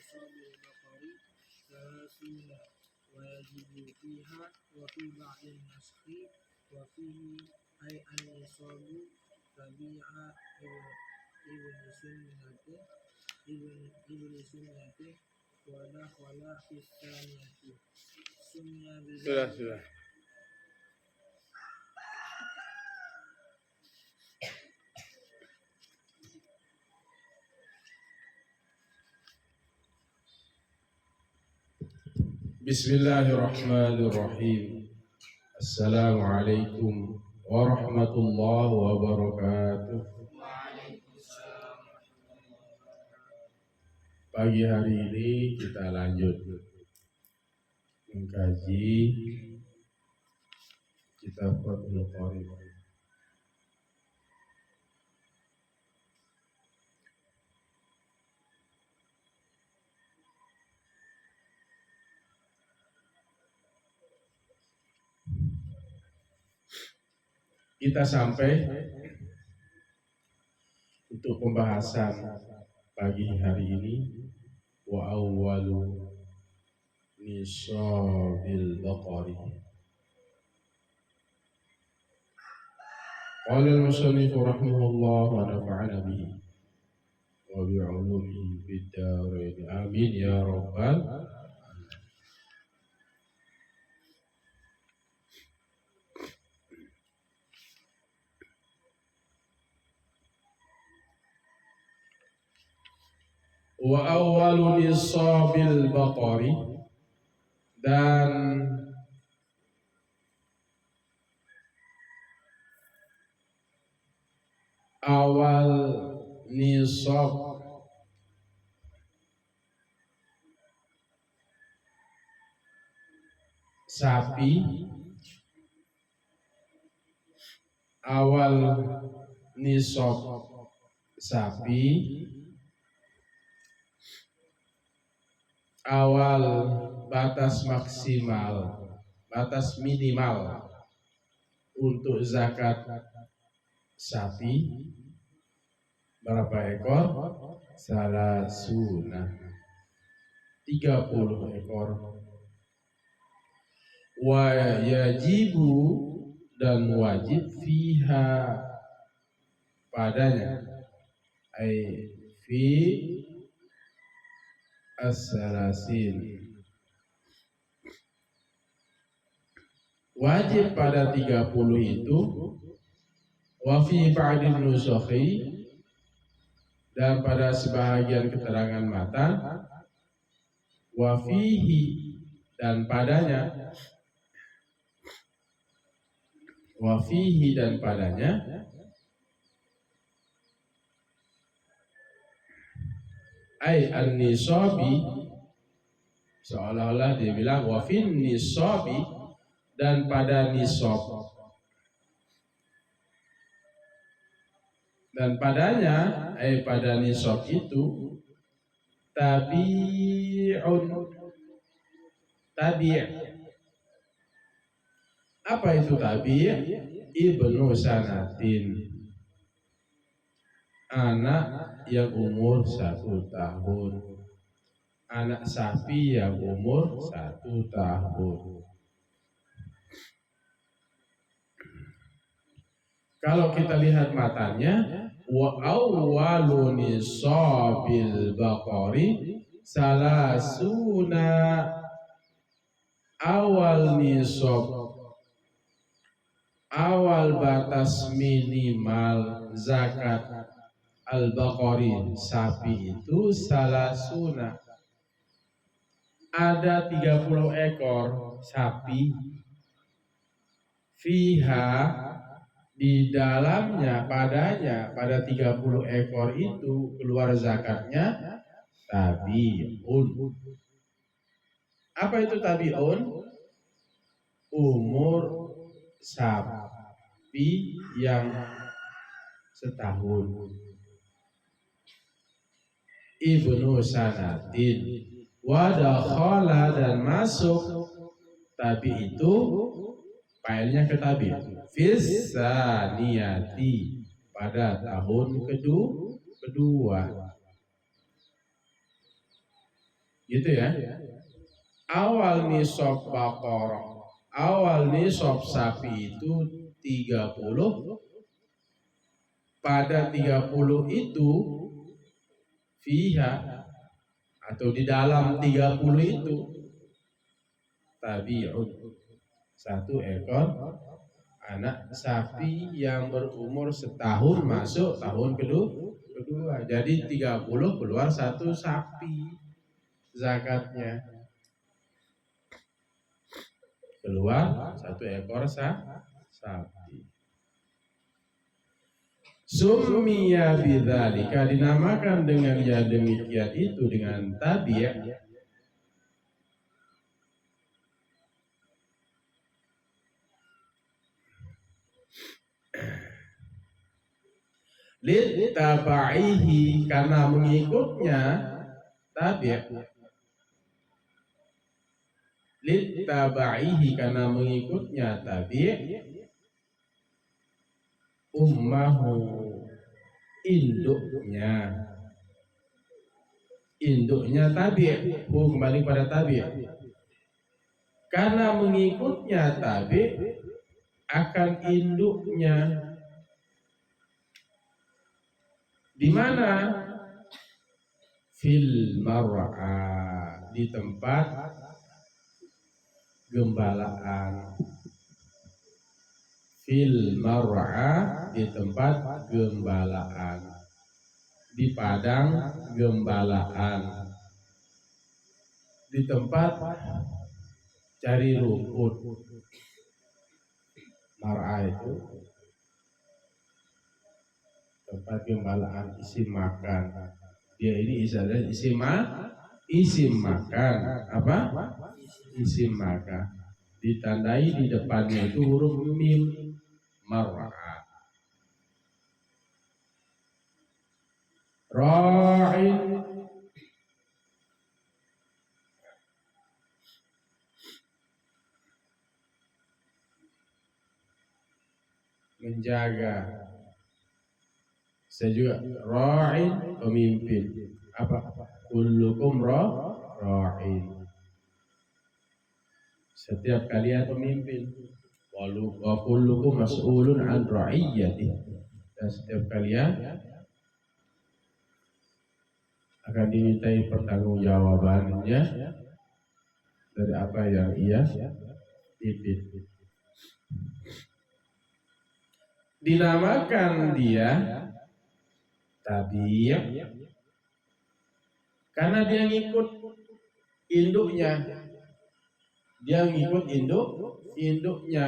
nisabil baqari salasuna wa yajibu fiha wa fi ba'din naskhi wa fihi ay an-nisabu tabi'a ibn sunnati wa dakhala fi tsaniyati sunya Sudah. Bismillahirrahmanirrahim. Assalamualaikum warahmatullahi wabarakatuh. Pagi hari ini kita lanjut mengkaji kitab Fathul Qorib. Kita sampai untuk pembahasan pagi hari ini wa awwalu nisabil baqari. Qala al-musannif rahimahullah wa nafa'ana bihi wa bi'ulumihi fid dharain amin ya rabbal alamin. Wa awwalu nisabil baqari, dan awal nisab sapi, awal nisab sapi, awal batas maksimal, batas minimal untuk zakat sapi berapa ekor? Salasuna, 30 ekor. Wa yajibu, dan wajib, fiha, padanya, ay fi as-salasin, wajib pada 30 itu. Wa fi ba'din nusakhi, dan pada sebahagian keterangan matan. Wa fihi, dan padanya. Wa fihi, dan padanya. Ay an-nisabi, seolah-olah dia bilang wa fin nisabi, dan pada nisab, dan padanya, pada nisab itu, tabi'un, tabi'. Apa itu tabi'? Ibnu sanatin, anak yang umur 1 tahun, anak sapi yang umur 1 tahun. Kalau kita lihat matanya, wa awwalu nisabil baqari salasuna, awal nisab, awal batas minimal zakat al-baqari sapi itu salasuna, ada 30 ekor sapi, fiha, di dalamnya, padanya, pada 30 ekor itu keluar zakatnya tabi'un. Apa itu tabi'un? Umur sapi yang setahun. Ibnu sanatin, wa dakhala, dan masuk tabi itu, failnya ke tabi, fis saniyati, pada tahun kedua. gitu ya. Awal nisab Baqarah, awal nisab sapi itu 30, pada 30 itu fiha atau di dalam 30 itu tabi'un, satu ekor anak sapi yang berumur setahun masuk tahun kedua. Jadi 30 keluar satu sapi zakatnya, keluar satu ekor sapi. Summiya bidzalika, dinamakan dengan ya demikian itu dengan tabi'. Litabaihi, karena mengikutnya tabi'. Litabaihi, karena mengikutnya tabi'. Ummahu, induknya tabi'. Kembali pada tabi'. Karena mengikutnya tabi', akan induknya di mana? Fil mar'a, di tempat gembalaan. Fil mar'a, di tempat gembalaan, di padang gembalaan, di tempat cari rumput. Mar'a itu tempat gembalaan, isim makan. Dia ini isim makan. Apa? Isim makan. Ditandai di depannya itu huruf mim. Mar'a. Ra'in, menjaga. Saya juga ra'in, pemimpin. Apa? Kullukum ra'in. Setiap kalian pemimpin. Wa kullukum mas'ulun an ra'iyyati. Dan setiap kalian akan dimintai pertanggungjawabannya dari apa yang ia pimpin. Dinamakan dia tabi' karena dia ngikut induknya. Dia ngikut induknya.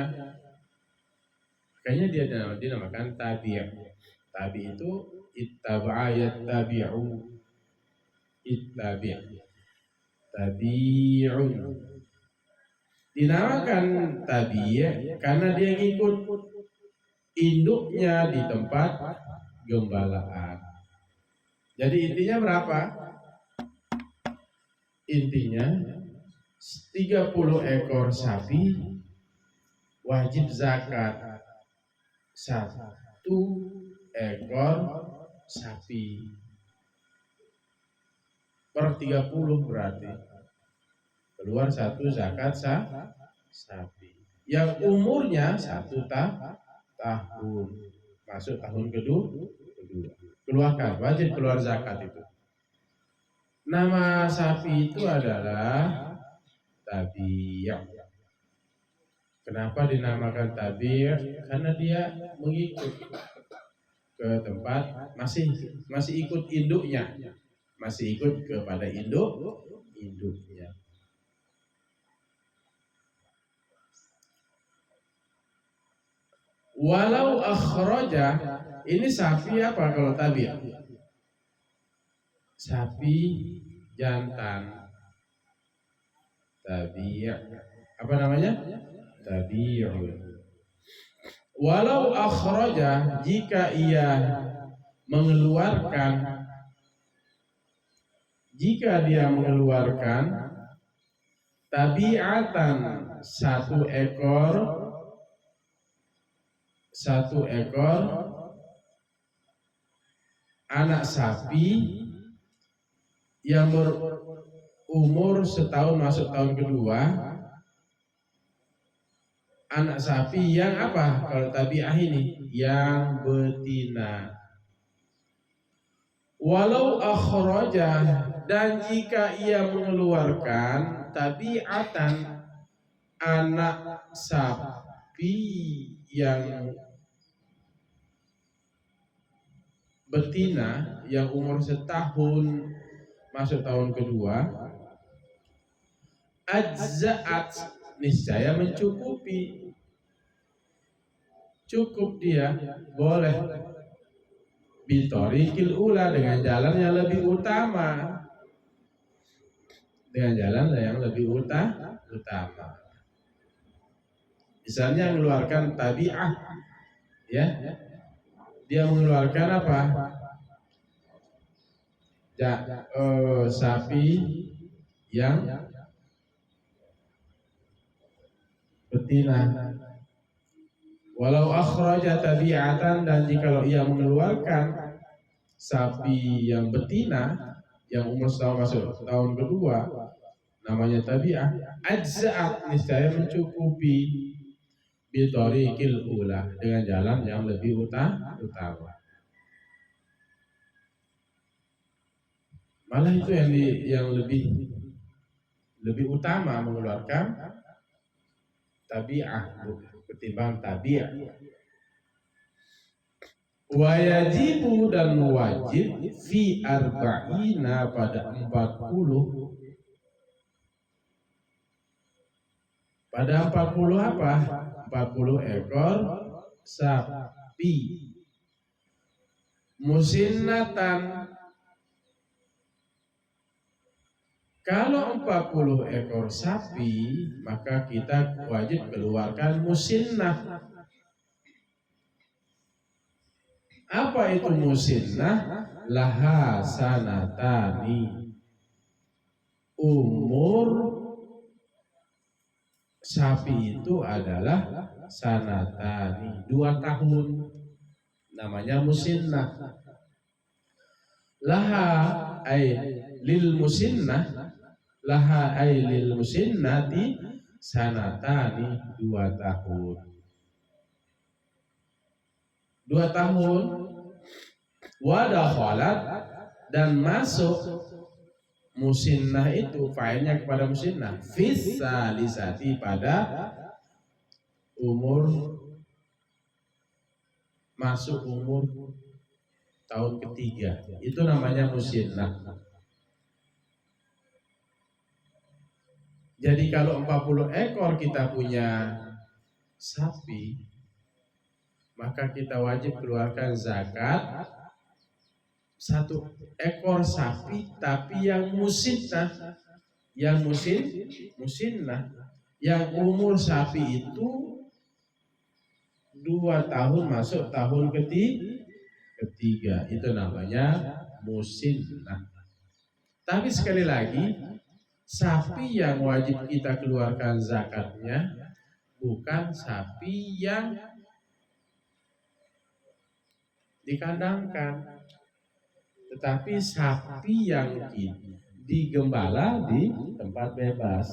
Makanya dia dinamakan tabi'. Tabi' itu ittaba'a yattabi'u. Ittabi'. Tabi'un. Dinamakan tabi' karena dia ngikut induknya di tempat gembalaan. Jadi intinya berapa? Intinya 30 ekor sapi wajib zakat. 1 ekor sapi per 30 berarti keluar 1 zakat sapi yang umurnya 1 tahun masuk tahun kedua. Keluarkan, wajib keluar zakat itu. Nama sapi itu adalah tabi'. Kenapa dinamakan tabi'? Karena dia mengikut ke tempat, masih ikut induknya, masih ikut kepada induknya. Walau akhraja, ini sapi apa kalau tabi'? Sapi jantan. Tabi'. Apa namanya? Tabi'un. Walau akhraja, jika ia mengeluarkan, jika dia mengeluarkan tabi'atan, 1 ekor anak sapi yang umur setahun masuk tahun kedua, anak sapi yang apa? Kalau tabi'ah ini yang betina. Walau akhraja, dan jika ia mengeluarkan tabi'atan, anak sapi yang betina yang umur setahun masuk tahun kedua, ajza'at, niscaya mencukupi, cukup dia, boleh bitorikil ula, dengan jalan yang lebih utama, dengan jalan yang lebih utama. Misalnya mengeluarkan tabi'ah, ya, dia mengeluarkan apa? Sapi yang betina. Walau akhraja tabi'atan, dan jikalau ia mengeluarkan sapi yang betina yang umur setahun masuk tahun kedua, namanya tabi'ah, ajza'at, niscaya mencukupi, bitorikil ula, dengan jalan yang lebih utama. Malah itu yang lebih utama mengeluarkan tabi'ah ketimbang tabi'ah. Wajibu, dan wajib, fi arba'ina, pada 40, pada 40 apa? 40 ekor sapi musinnatan. Kalau 40 ekor sapi, maka kita wajib keluarkan musinnah. Apa itu musinnah? Laha sanatani, umur sapi itu adalah sanatani, 2 tahun, namanya musinnah. Laha ay lil musinnah, laha ay lil musinnati sanatani, 2 tahun. 2 tahun. Wadakhalat, dan masuk musinnah itu, failnya kepada musinnah, fisalisati, pada umur, masuk umur tahun ketiga, itu namanya musinnah. Jadi kalau 40 ekor kita punya sapi, maka kita wajib keluarkan zakat 1 ekor sapi, tapi yang musinnah, yang musinnah, yang umur sapi itu 2 tahun masuk tahun ketiga, itu namanya musinnah. Tapi sekali lagi, sapi yang wajib kita keluarkan zakatnya bukan sapi yang dikandangkan, tetapi sapi yang digembala di tempat bebas.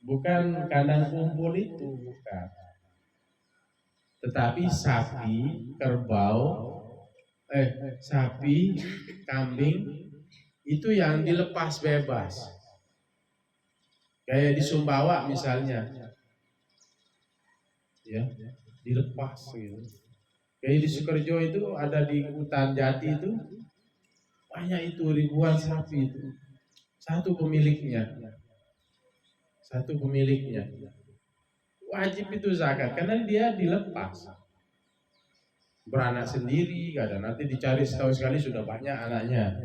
Bukan kandang kumpul itu, bukan. Tetapi sapi, kerbau, sapi, kambing, itu yang dilepas bebas. Kayak di Sumbawa misalnya, ya, dilepas gitu. Kayak di Sukerjo itu ada di hutan jati itu, banyak itu, ribuan sapi itu. Satu pemiliknya. Wajib itu zakat karena dia dilepas. Beranak sendiri, kadang nanti dicari setahun sekali sudah banyak anaknya.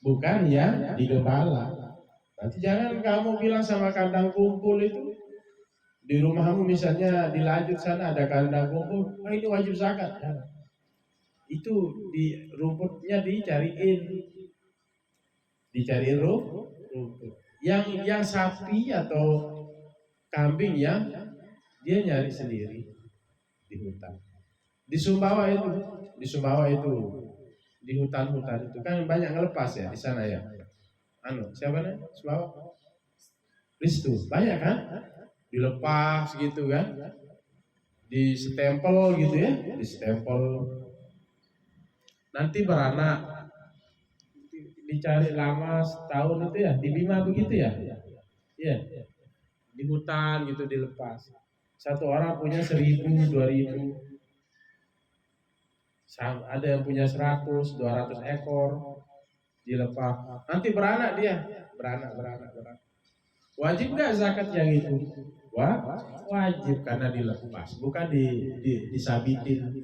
Bukan yang digembala. Nanti jangan kamu bilang sama kandang kumpul itu, di rumahmu misalnya di Lanjut sana ada kandang kumpul, ini wajib zakat. Itu di rumputnya dicariin rumput. Yang sapi atau kambing yang dia nyari sendiri di hutan. Di Sumbawa itu di di hutan-hutan itu kan banyak ngelepas ya di sana ya. Siapa nih? Sebab Ristu banyak kan? Dilepas gitu kan? Di stempel gitu ya, di stempel. Nanti beranak, dicari lama setahun itu ya, di Bima begitu ya? Iya, di hutan gitu dilepas. Satu orang punya 1.000, 2.000. Ada yang punya 100, 200 ekor dilepas. Nanti beranak dia, beranak. Wajib nggak zakat yang itu? Wajib karena dilepas, bukan disabitin,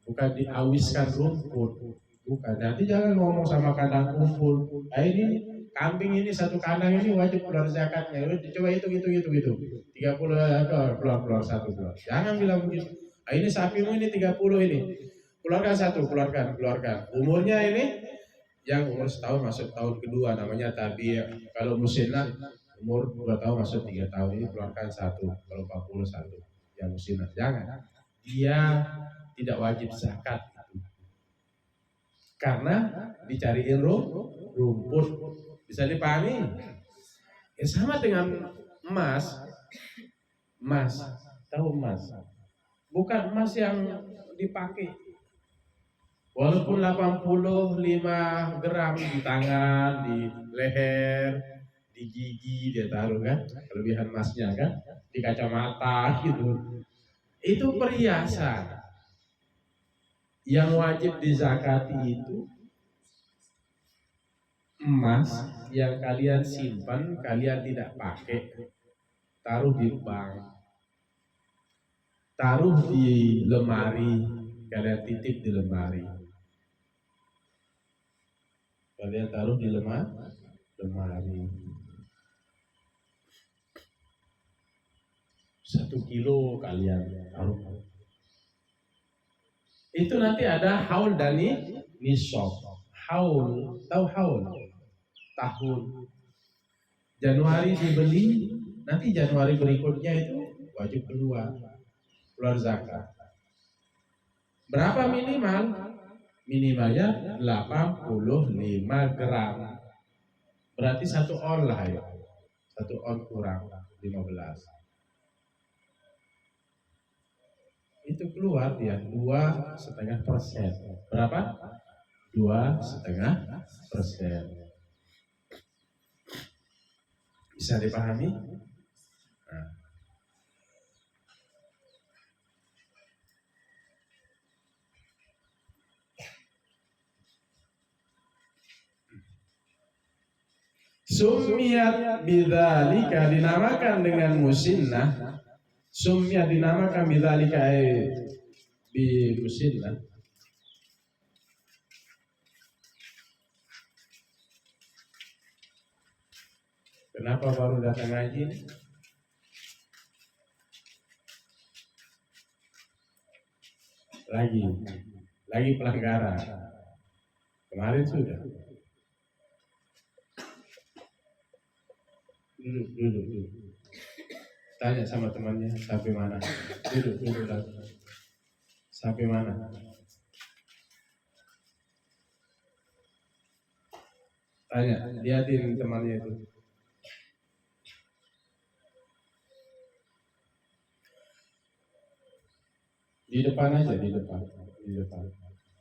bukan diawiskan rumput, bukan. Nanti jangan ngomong sama kandang kumpul. Ini kambing ini satu kandang ini wajib keluar zakatnya. Coba hitung. 30 ekor keluar satu keluar. Jangan bilang begitu. Ini sapimu ini 30 ini. Keluarkan satu, keluarkan. Umurnya ini yang umur setahun masuk tahun kedua namanya tabi. Kalau musinnah umur 2 tahun masuk 3 tahun ini keluarkan satu. Kalau 41 yang musinnah jangan. Dia tidak wajib zakat karena dicariin rumput. Bisa dipahami? Ya sama dengan emas. Tahu emas? Bukan emas yang dipakai. Walaupun 85 gram di tangan, di leher, di gigi dia taruh kan, kelebihan emasnya kan, di kacamata gitu. Itu perhiasan. Yang wajib dizakati itu emas yang kalian simpan, kalian tidak pakai, taruh di bank, taruh di lemari, kalian titip di lemari. Kalian taruh di lemari. 1 kilo kalian taruh. Itu nanti ada haul dan nisab. Haul, tahu haul? Tahun. Januari dibeli, nanti Januari berikutnya itu wajib keluar zakat. Berapa minimal? Minimalnya 85 gram. Berarti 1 on lah ya. 1 on kurang 15. Itu keluar dia 2,5%. Berapa? 2,5%. Bisa dipahami? Nah. Summiyat bidzalika dinamakan dengan musinnah. Summiyat dinamakan bidzalika bi musinnah. Kenapa baru datang ngaji? Lagi pelanggaran. Kemarin sudah. Duduk. Tanya sama temannya sampai mana. Duduk lagi. Sampai mana? Tanya, lihatin temannya itu. Di depan aja, di depan.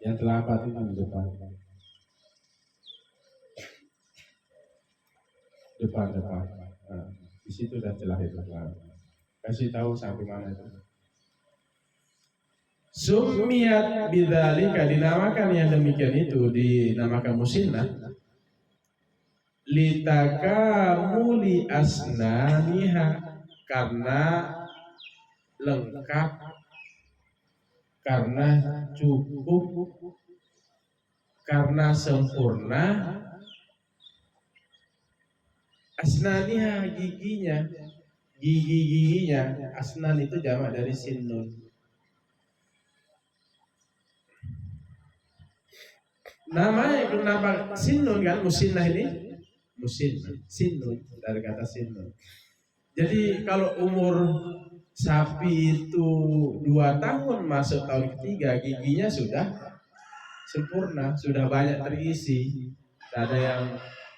Yang terlambat itu di depan. Depan. Nah, di situ udah jelas itu. Kasih tahu sampai mana itu. Summiyat bidzalika dinamakan yang demikian itu dinamakan musinnah litakamuli asnaniha karena lengkap, karena cukup, karena sempurna asnaniha giginya. Asnan itu jamak dari sinnun. Namanya kenapa sinnun kan? Musinnah ini sinnun dari kata sinnun. Jadi kalau umur sapi itu 2 tahun masuk tahun ketiga, giginya sudah sempurna, sudah banyak terisi, tidak ada yang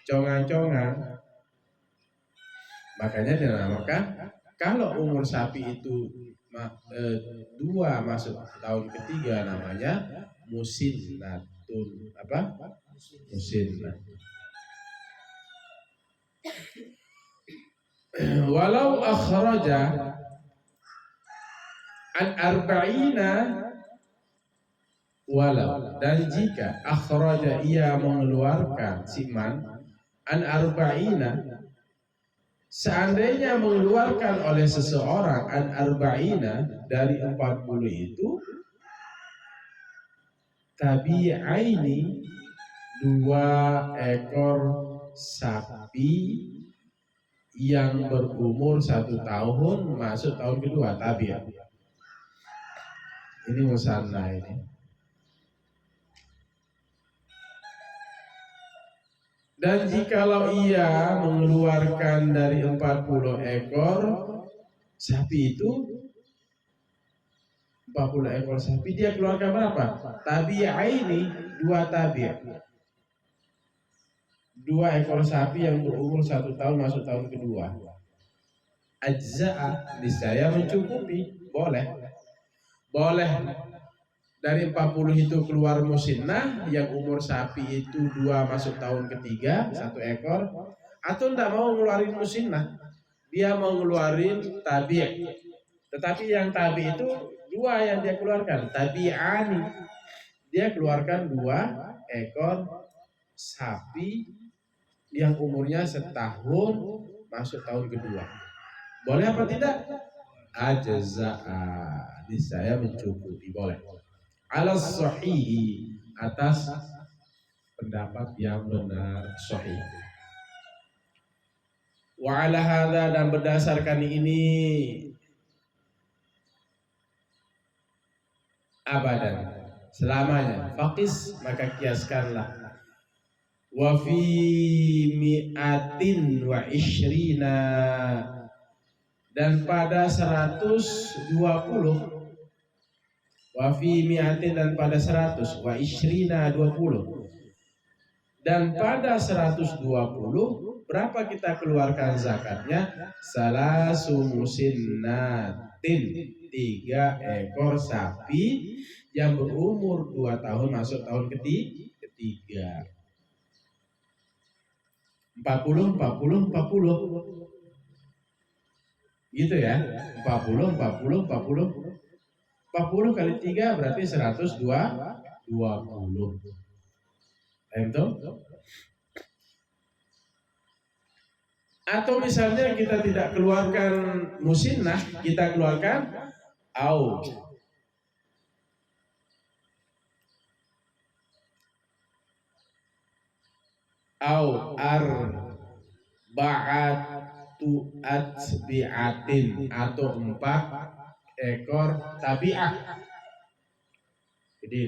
congang-congang. Makanya dinamakan kalau umur sapi itu 2 masuk tahun ketiga namanya musinnatun. Apa? Musinnah. Walau akhraja an arba'ina, walau dan jika akhraja ia mengeluarkan siman an arba'ina, seandainya mengeluarkan oleh seseorang an arba'ina dari 40 itu tabi'aini, 2 ekor sapi yang berumur 1 tahun masuk tahun kedua, tabi'ah. Ini musanna ini. Dan jikalau ia mengeluarkan dari 40 ekor sapi itu, 40 ekor sapi dia keluarkan berapa? Tabi'aini, 2 tabi'. 2 ekor sapi yang berumur 1 tahun masuk tahun kedua. Ajza'a, niscaya mencukupi, boleh. Boleh dari 40 itu keluar musinnah yang umur sapi itu 2 masuk tahun ketiga 1 ekor, atau tidak mau ngeluarin musinnah, dia mau ngeluarin tabi'. Tetapi yang tabi itu 2 yang dia keluarkan, tabi'ani. Dia keluarkan 2 ekor sapi yang umurnya setahun masuk tahun kedua. Boleh apa tidak? Ajza'a, niscaya mencukupi, boleh. Alas sahih, atas pendapat yang benar sahih. Wa ala hadza, dan berdasarkan ini abadan, selamanya, faqis, maka kiaskanlah. Wa fi mi'atin wa ishrina, dan pada 120, wa fi mi'atin, dan pada 100, wa ishrina 20, dan pada 120 berapa kita keluarkan zakatnya? Salasu musinnatin, 3 ekor sapi yang berumur 2 tahun masuk tahun ketiga. 40 gitu ya, 40 kali 3 berarti 120. Atau misalnya kita tidak keluarkan musinnah, kita keluarkan au arba'atu atbi'atin, atau 4 ekor tabi'ah. Jadi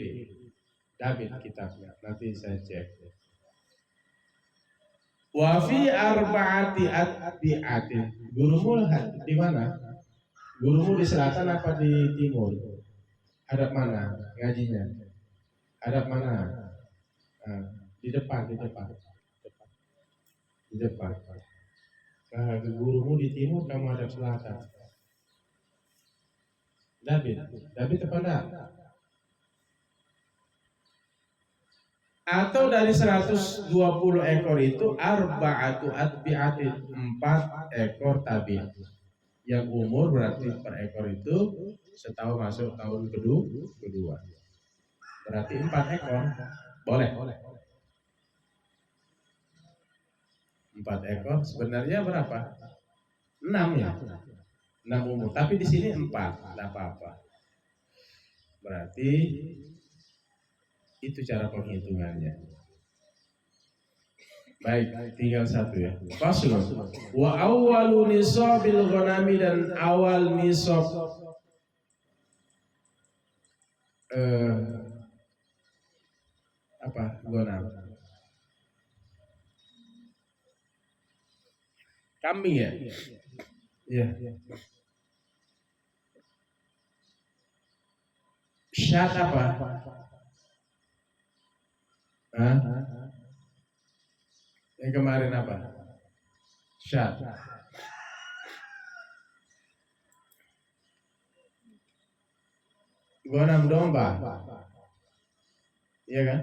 David kitabnya, nanti saya cek. Wa fi arba'ati atbi'atin. Gurumu di mana? Gurumu di selatan apa di timur? Hadap mana ngajinya? Hadap mana? Di depan. Nah, gurumu di timur, kamu hadap selatan. David apa enggak? Atau dari 120 ekor itu arba'atu atbi'atin, 4 ekor tabi', yang umur berarti per ekor itu setahun masuk tahun kedua. Berarti 4 ekor. Boleh. 4 ekor sebenarnya berapa? 6 ya. 6 umur, tapi di sini 4, tidak apa-apa. Berarti itu cara penghitungannya. Baik, tinggal 1 ya. Fasl. Wa awwalu nisabil ghanami, dan awal nisab ghanam. Kambing ya? Iya. Syat apa? Hah? Yang kemarin apa? Syat. Gonam domba. Iya kan?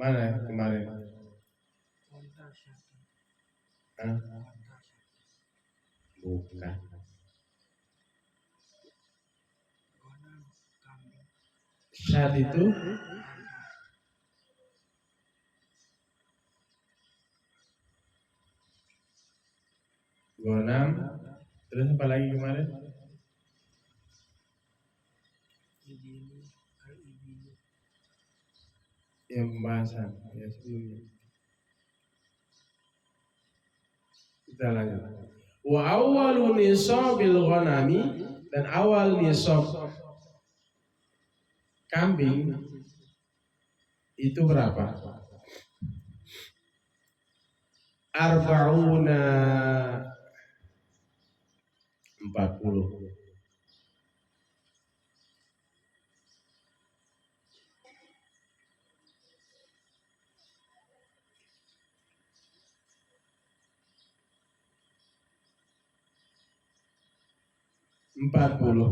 Mana kemarin? Onta syati. Hah? Onta syati. Bukan. Gonam kambing. Syat itu Onta. gonam. Terus apa lagi kemarin? Ibilu. Al-ibilu. Yang pembahasan ya sebelumnya. Kita lanjut. Wa awwalu nisabil ghanami, dan awal nisab kambing itu berapa? Arba'una 40. Empat puluh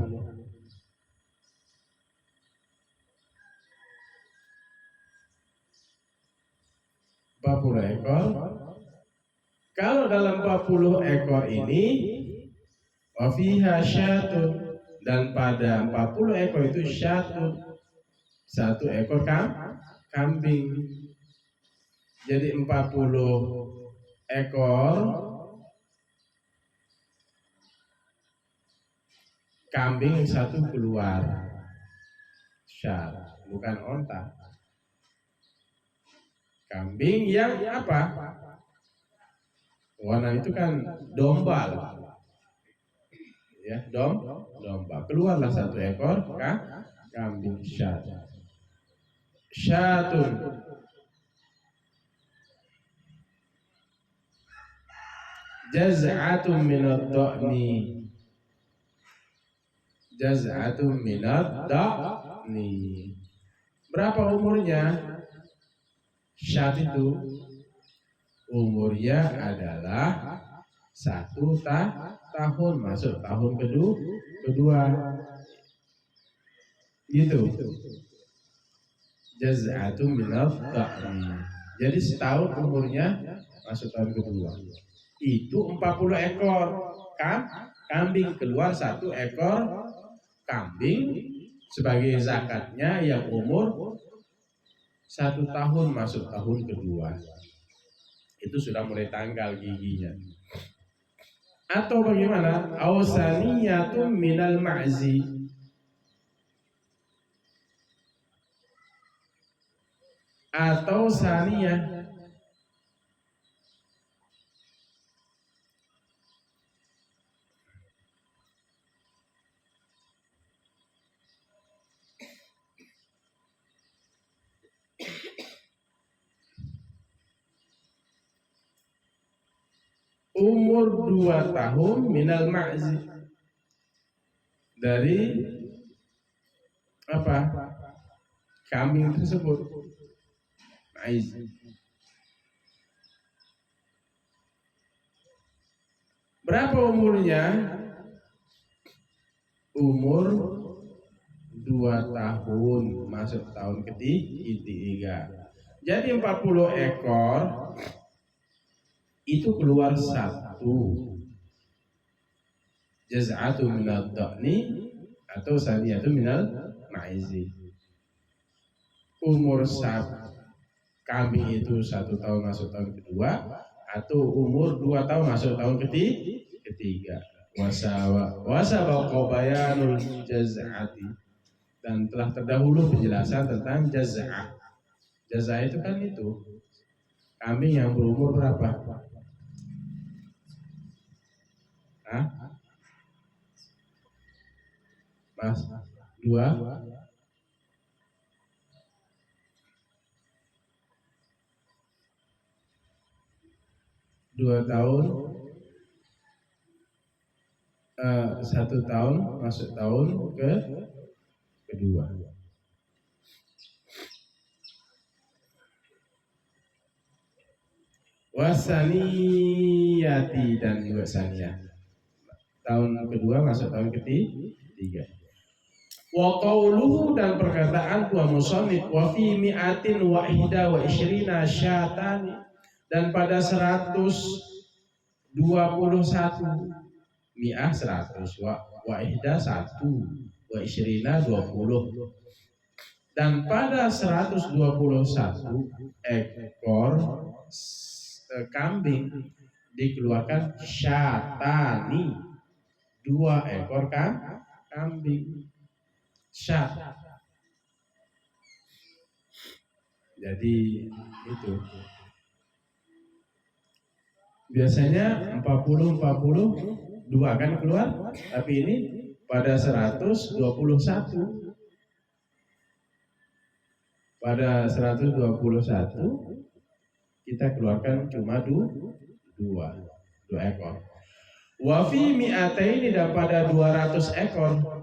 ekor. Kalau dalam 40 ekor ini wafiha syatun, dan pada 40 ekor itu syatun, satu ekor kambing. Jadi 40 ekor kambing satu keluar syat, bukan onta. Kambing yang apa? Warna itu kan domba, ya domba. Keluarlah satu ekor kambing syat. Syatun jaz'atun minad dha'ni. Jaz'atun minad dha'ni. Berapa umurnya? Syat itu umurnya adalah 1 tahun, masuk tahun kedua. Gitu. Jaz'atun minad dha'ni. Jadi setahun umurnya, masuk tahun kedua. Itu 40 ekor kambing, keluar satu ekor kambing sebagai zakatnya yang umur 1 tahun, masuk tahun kedua. Itu sudah mulai tanggal giginya. Atau bagaimana? Awsaniyatun minal ma'zi, atau saniyah umur 2 tahun minal ma'zi, dari apa? Kambing tersebut. Ma'z. Berapa umurnya? Umur 2 tahun, masuk tahun ketiga. Jadi 40 ekor itu keluar satu. Jaz'atu minad dha'ni atau saniyatu minal ma'izi. Umur kambing itu 1 tahun, masuk tahun kedua, atau umur 2 tahun, masuk tahun ketiga. Wasabaqa bayanul jaz'ati, dan telah terdahulu penjelasan tentang jaz'ah. Jaz'ah itu kan itu kambing yang berumur berapa? Hah? Mas, 2 tahun, 1 tahun, masuk tahun kedua. wasaniyati dan juga saniyah. Tahun kedua masuk tahun ketiga. Wa qauluhu dan perkataan wa musannif wa fi mi'atin wa ihda wa isyrina syatani dan pada 121 mi'ah 100 wa ihda 1 wa isyrina 20 dan pada 121 ekor kambing dikeluarkan syatani 2 ekor kambing syat. Jadi itu biasanya 40 dua kan keluar, tapi ini pada 121 kita keluarkan cuma dua ekor. Wa fi mi'ataini dan pada 200 ekor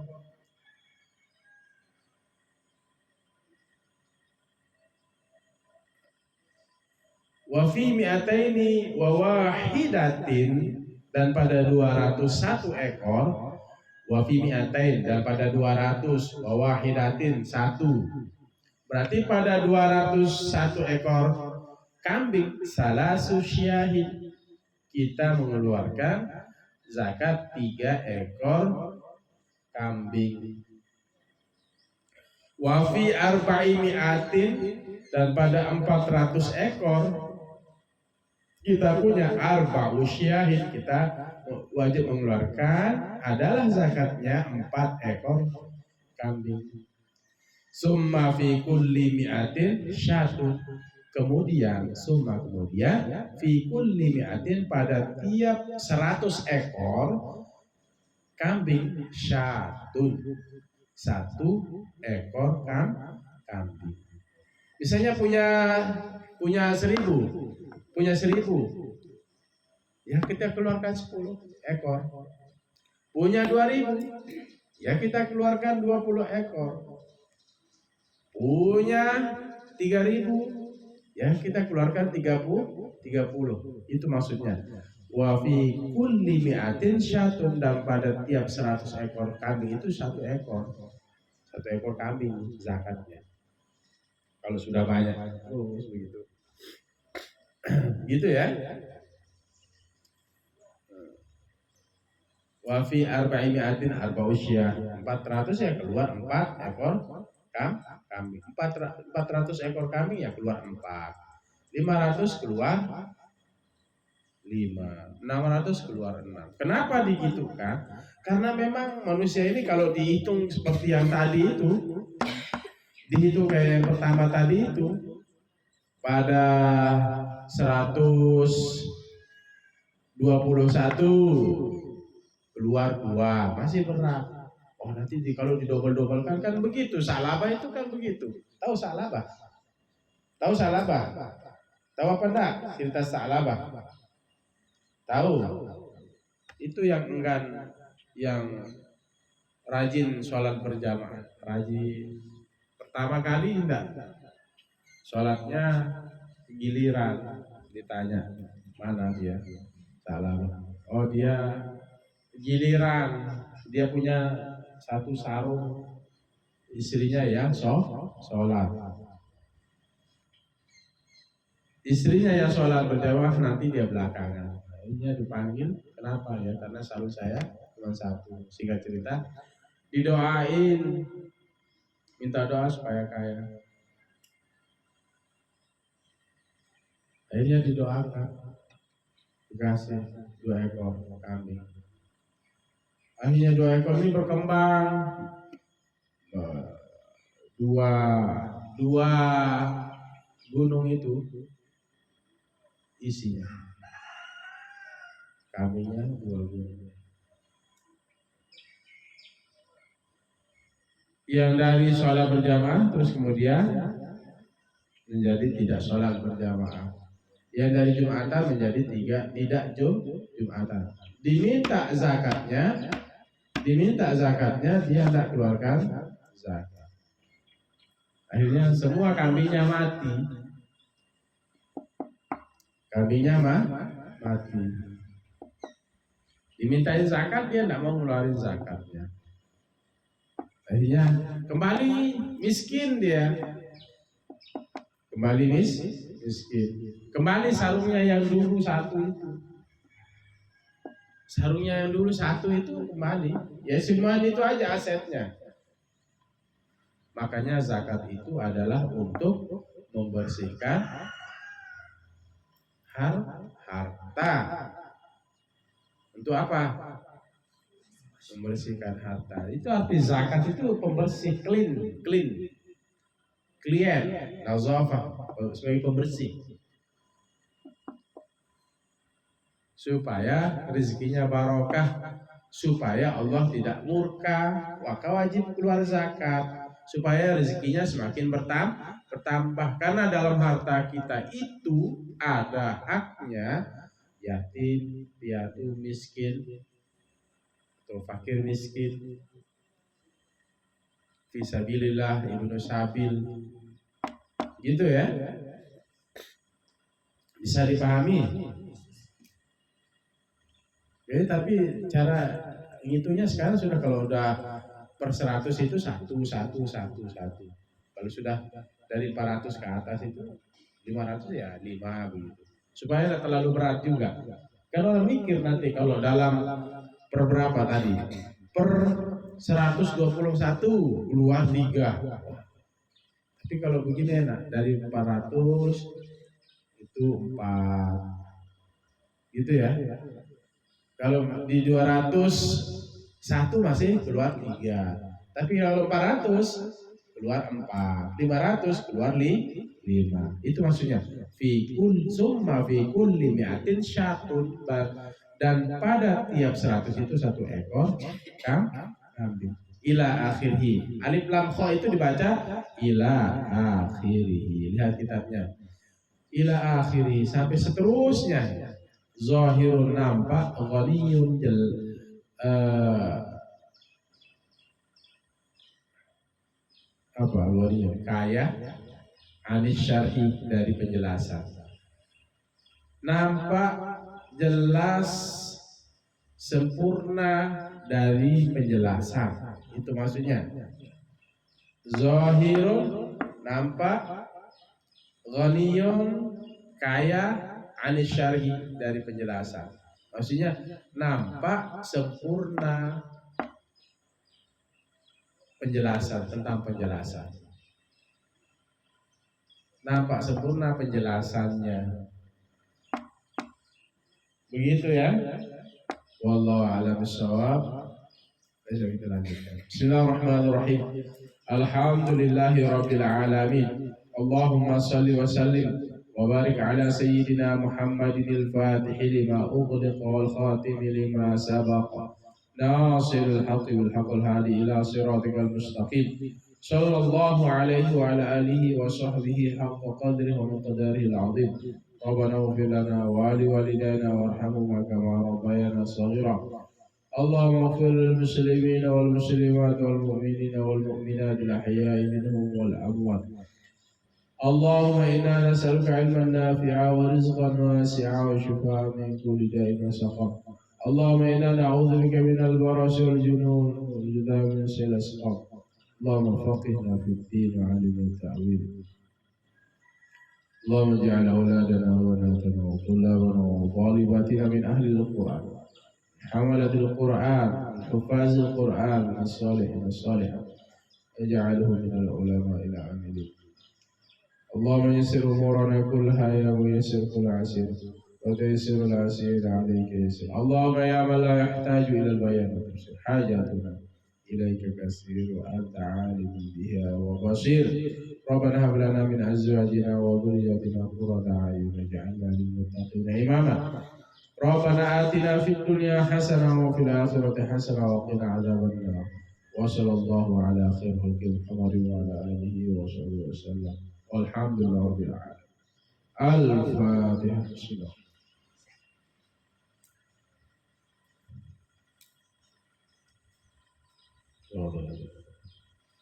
wa fi mi'ataini wa wahidatin dan pada 201 ekor wa fi mi'atain dan pada 200 wa wahidatin 1 berarti pada 201 ekor kambing salasu syahid kita mengeluarkan zakat 3 ekor kambing. Wa fi arba'i mi'atin dan pada 400 ekor kita punya arba'u syahid kita wajib mengeluarkan adalah zakatnya 4 ekor kambing. Summa fi kulli mi'atin syatun kemudian fi kulli mi'atin pada tiap 100 ekor kambing syatun 1 ekor kambing. Misalnya punya 1000 ya kita keluarkan 10 ekor. Punya 2000 ya kita keluarkan 20 ekor. Punya 3000 ya kita keluarkan 30. Itu maksudnya. Wa fi kulli mi'atin syatun dan pada tiap 100 ekor kambing itu 1 ekor. 1 ekor kambing zakatnya. Kalau sudah banyak terus begitu. Gitu ya. Wa fi arba'i mi'atin arba'u syah 400 ya keluar 4 ekor kambing. 400 ekor kambing ya keluar 4. 500 keluar 5. 600 keluar 6. Kenapa digitukan? Karena memang manusia ini kalau dihitung seperti yang tadi itu, dihitung kayak yang pertama tadi itu, pada 121 keluar 2 masih berat. Oh nanti kalau didobel-dobelkan kan begitu. Salabah itu kan begitu. Tahu salabah? Tahu apa enggak? Cerita salabah. Tahu? Itu yang enggan, yang rajin sholat berjamaah. Rajin. Pertama kali enggak. Sholatnya giliran. Ditanya mana dia? Salabah. Oh dia giliran. Dia punya 1 sarung, istrinya ya sholat. Istrinya yang sholat berjamaah nanti dia belakangan. Akhirnya dipanggil, kenapa ya? Karena sarung saya cuma 1. Singkat cerita, didoain, minta doa supaya kaya. Akhirnya didoakan, dikasih 2 ekor kambing. Akhirnya 2 ekor ini berkembang. Dua gunung itu isinya kambingnya 2 gunung. Yang dari sholat berjamaah terus kemudian menjadi tidak sholat berjamaah. Yang dari Jumatan menjadi tidak Jumatan. Diminta zakatnya dia tidak keluarkan zakat. Akhirnya semua kambingnya mati. kambingnya mati. Dimintain zakat, dia tidak mau ngeluarin zakatnya. Akhirnya kembali miskin dia. Kembali miskin. Kembali sarungnya yang dulu satu itu. Sarungnya yang dulu satu itu kembali. Ya semua itu aja asetnya. Makanya zakat itu adalah untuk membersihkan harta. Untuk apa? Membersihkan harta. Itu arti zakat itu pembersih, clean, nazafah, sebagai pembersih. Supaya rezekinya barokah, supaya Allah tidak murka, maka wajib keluar zakat. Supaya rezekinya semakin bertambah. Karena dalam harta kita itu ada haknya yatim, piatu, miskin, atau fakir miskin, fisabilillah, ibnu sabil, gitu ya. Bisa dipahami? Jadi tapi cara ngitungnya sekarang sudah, kalau udah per 100 itu satu. Kalau sudah dari 400 ke atas itu 500 ya 5 begitu. Supaya tidak terlalu berat juga. Kalau orang mikir nanti kalau dalam per berapa tadi? Per 121 keluar 3. Tapi kalau begini enak, dari 400 itu 4. Gitu ya. Kalau di 201 masih keluar 3. Tapi kalau 400 keluar 4, 500 keluar 5. Itu maksudnya fi kulli mi'atin syatun, dan pada tiap 100 itu 1 ekor kambing. Ila akhirhi. Alif lam kha itu dibaca ila akhirhi. Lihat kitabnya. Ila akhirhi sampai seterusnya. Zahirun nampak, ghaniyun ghaniyun kaya, anis syar'i dari penjelasan. Nampak jelas sempurna dari penjelasan. Itu maksudnya. Zahirun nampak, ghaniyun kaya, anis syar'i dari penjelasan. Maksudnya nampak sempurna penjelasan, tentang penjelasan. Nampak sempurna penjelasannya. Begitu ya. Wallahu a'lam bishawab. Kita lanjutkan. Bismillahirrahmanirrahim. Alhamdulillahi rabbil alamin. Allahumma salli wa sallim وبارك على سيدنا محمد الفاتح لما أغلق والخاتم لما سبق ناصر الحق بالحق الهادي إلى صراطك المستقيم صلى الله عليه وعلى آله وصحبه حق قدره ومقداره العظيم ربنا اغفر لنا ولوالدينا وارحمهما كما ربيانا صغيرا اللهم اغفر للمسلمين والمسلمات والمؤمنين والمؤمنات الأحياء منهم والأموات اللهم إنا نسألك علما نافعا ورزقا واسعا وشفاء من كل داء وسقم اللهم إنا نعوذ بك من البرص والجنون والجذام من سيء الأسقام اللهم فقهنا في الدين وعلمنا التأويل اللهم اجعل أولادنا وبناتنا وطلابنا وطالباتنا من أهل القرآن حملة القرآن حفاظ القرآن الصالحين الصالحة اجعلهم من العلماء العاملين اللهم يسر أمورنا كلها يا ميسر كل عسير وتيسر العسير عليك يسر اللهم يا من لا يحتاج إلى البيان وتبصر حاجاتنا إليك كثير وأنت عالم بها وبصير ربنا هب لنا من أزواجنا وذرياتنا قرة أعين واجعلنا للمتقين إماما ربنا آتنا في الدنيا حسنة وفي الآخرة حسنة وقنا عذاب النار وصلى الله على خير خلق محمد وعلى آله وصحبه وسلم والحمد لله رب العالمين. الفاتحة. بسم الله.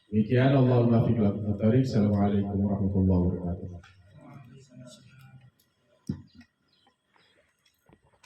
Demikian Allah nafiq lakum. Assalamualaikum warahmatullahi wabarakatuh.